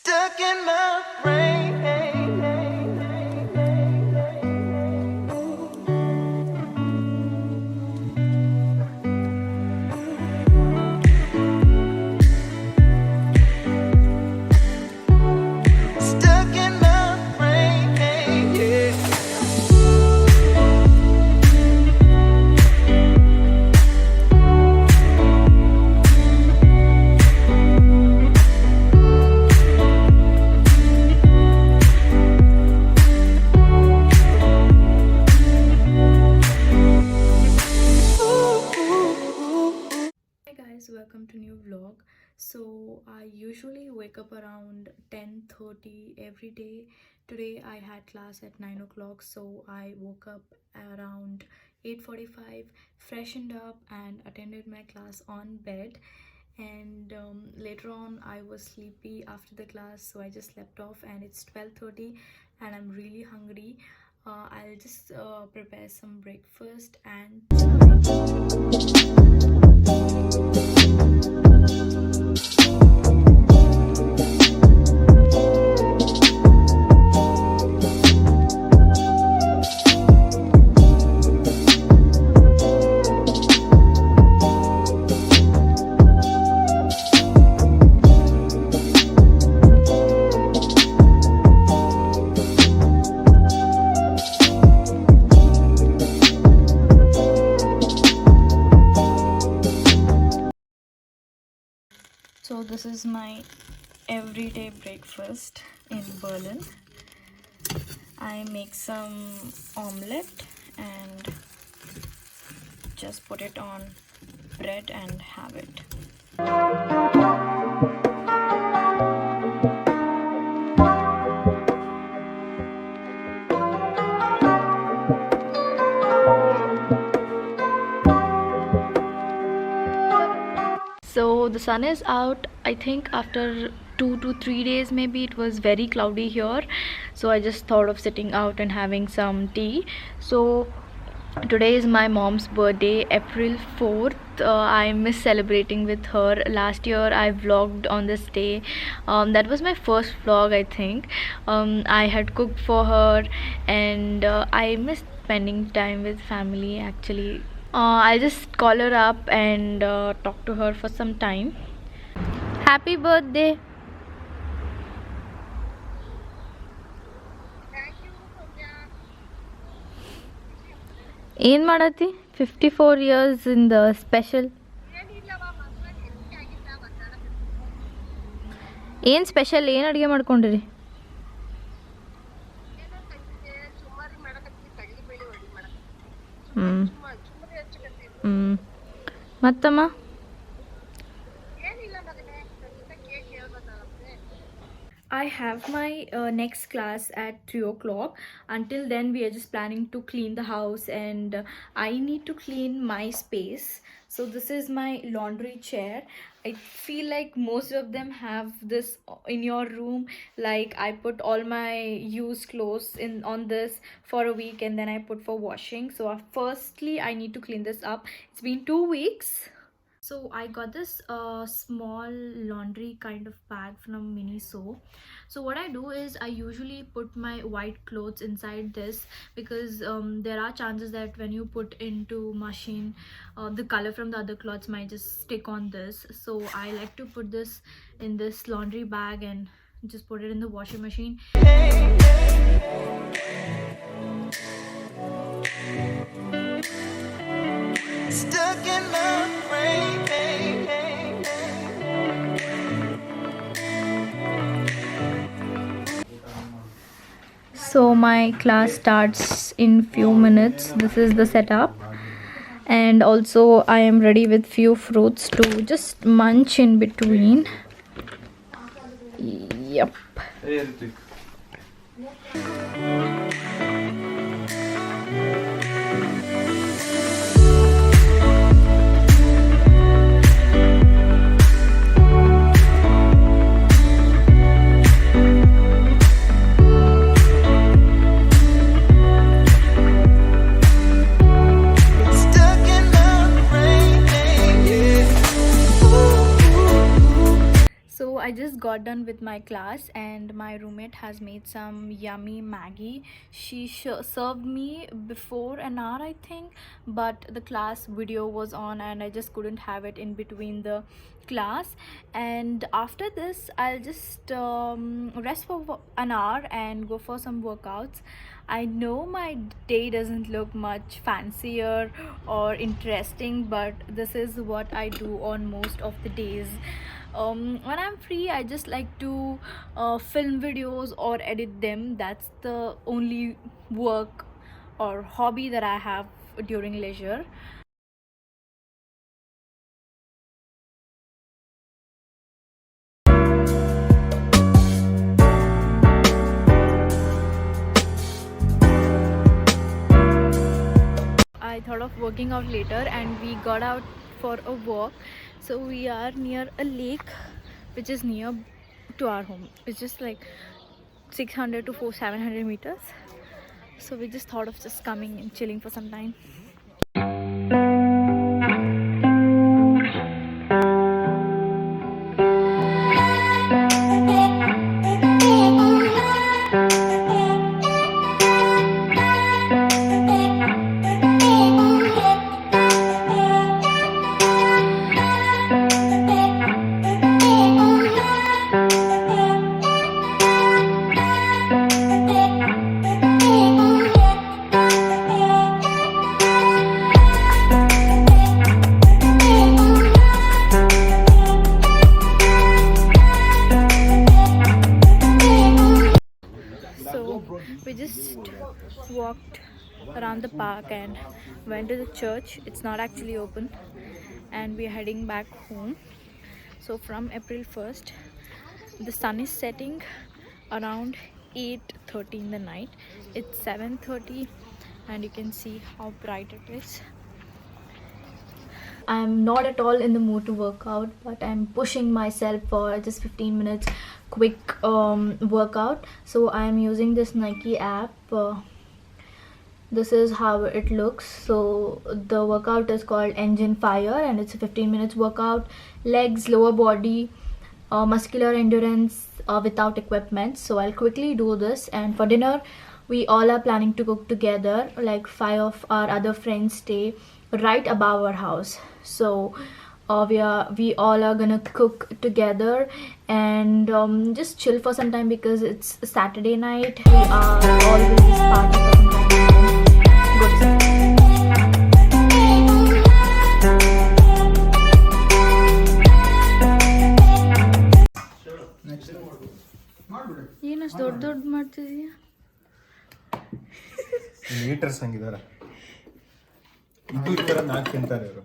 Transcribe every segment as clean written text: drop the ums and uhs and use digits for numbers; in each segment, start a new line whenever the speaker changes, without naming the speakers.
Stuck in my brain. Stuck in my brain. Yeah.
Hi guys, welcome to new vlog. So I usually wake up around 10:30 every day. Today I had class at 9 o'clock, so I woke up around 8:45, freshened up and attended my class on bed. And later on I was sleepy after the class, so I just slept off, and it's 12:30 and I'm really hungry. I'll just prepare some breakfast and so this is my everyday breakfast in Berlin. I make some omelette and just put it on bread and have it. So the sun is out. I think after 2 to 3 days maybe. It was very cloudy here, so I just thought of sitting out and having some tea. So today is my mom's birthday, April 4th. I miss celebrating with her. Last year I vlogged on this day. That was my first vlog, I think. I had cooked for her, and I miss spending time with family actually. I'll just call her up and talk to her for some time. Happy birthday. ಏನ್ ಮಾಡತ್ತಿ 54 years in the special? ಏನು special? ಏನು ಅಡುಗೆ ಮಾಡ್ಕೊಂಡಿರಿ? ಮತ್ತಮ್ಮ I have my next class at 3 o'clock. Until then we are just planning to clean the house, and I need to clean my space. So this is my laundry chair. I feel like most of them have this in your room. Like I put all my used clothes in on this for a week, and then I put for washing. So firstly I need to clean this up. It's been 2 weeks. So I got this small laundry kind of bag from Miniso. So what I do is I usually put my white clothes inside this, because there are chances that when you put into machine, the color from the other clothes might just stick on this. So I like to put this in this laundry bag and just put it in the washing machine.
Stuck in my brain.
So my class starts in few minutes. This is the setup, and also I am ready with few fruits to just munch in between. Yep.
Stuck in my brain. Yeah.
So I just got done with my class and my roommate has made some yummy Maggie. She served me before an hour, I think, but the class video was on and I just couldn't have it in between the class. And after this I'll just rest for an hour and go for some workouts. I know my day doesn't look much fancier or interesting, but this is what I do on most of the days. When I'm free, I just like to film videos or edit them. That's the only work or hobby that I have during leisure. I thought of working out later and we got out for a walk. So we are near a lake which is near to our home. It's just like 600 to 700 meters. So we just thought of just coming and chilling for some time. We just walked around the park and went to the church. It's not actually open and we're heading back home. So from April 1st, the sun is setting around 8:30 in the night. It's 7:30 and you can see how bright it is. I'm not at all in the mood to work out, but I'm pushing myself for just 15 minutes quick workout. So I'm using this Nike app. This is how it looks. So the workout is called Engine Fire and it's a 15 minutes workout. Legs, lower body, muscular endurance without equipment. So I'll quickly do this, and for dinner we all are planning to cook together. Like 5 of our other friends stay right above our house, so we all are gonna cook together and just chill for some time because it's Saturday night. We are always party for some time and go to sleep. ಏನಷ್ಟು ದೊಡ್ಡ ದೊಡ್ಡ ಮಾಡ್ತಿದೀಯ?
Litres ಹಂಗಿದಾರ. ಇದು ಈ ಥರ 4 ತಿಂತಾರೆ ಇವರು.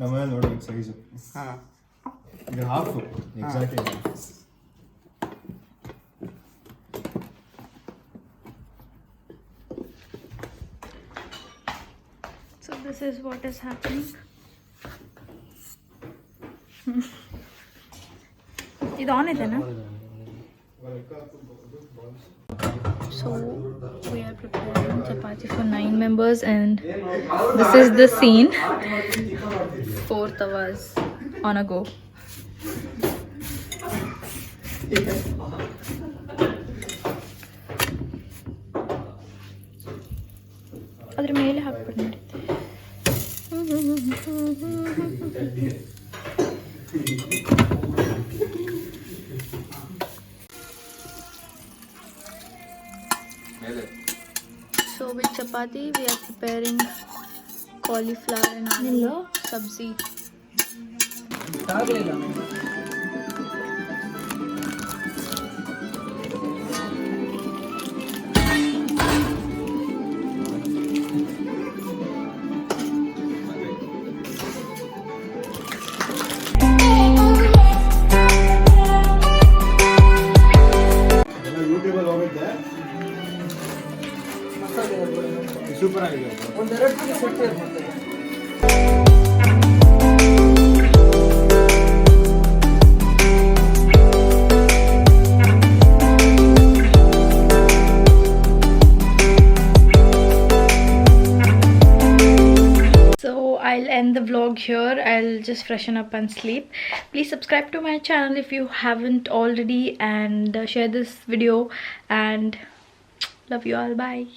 ನಮ್ಮ ನೋಡಿ size. ಇದು half exactly.
So this is what is happening. ಇದು ಆನ್ ಇದೆನಾ? So we are preparing chapati for 9 members and this is the scene. 4 tawas on a go. ಅದರ ಮೇಲೆ ಹಾಕ್ಬಿಡಿ. So with chapati we are preparing cauliflower and aloo sabzi.
Super ಆಗಿದೆ.
So I'll end the vlog vlog here. I'll just freshen up and sleep. Please subscribe to my channel if you haven't already, and share this video, and love you all. Bye.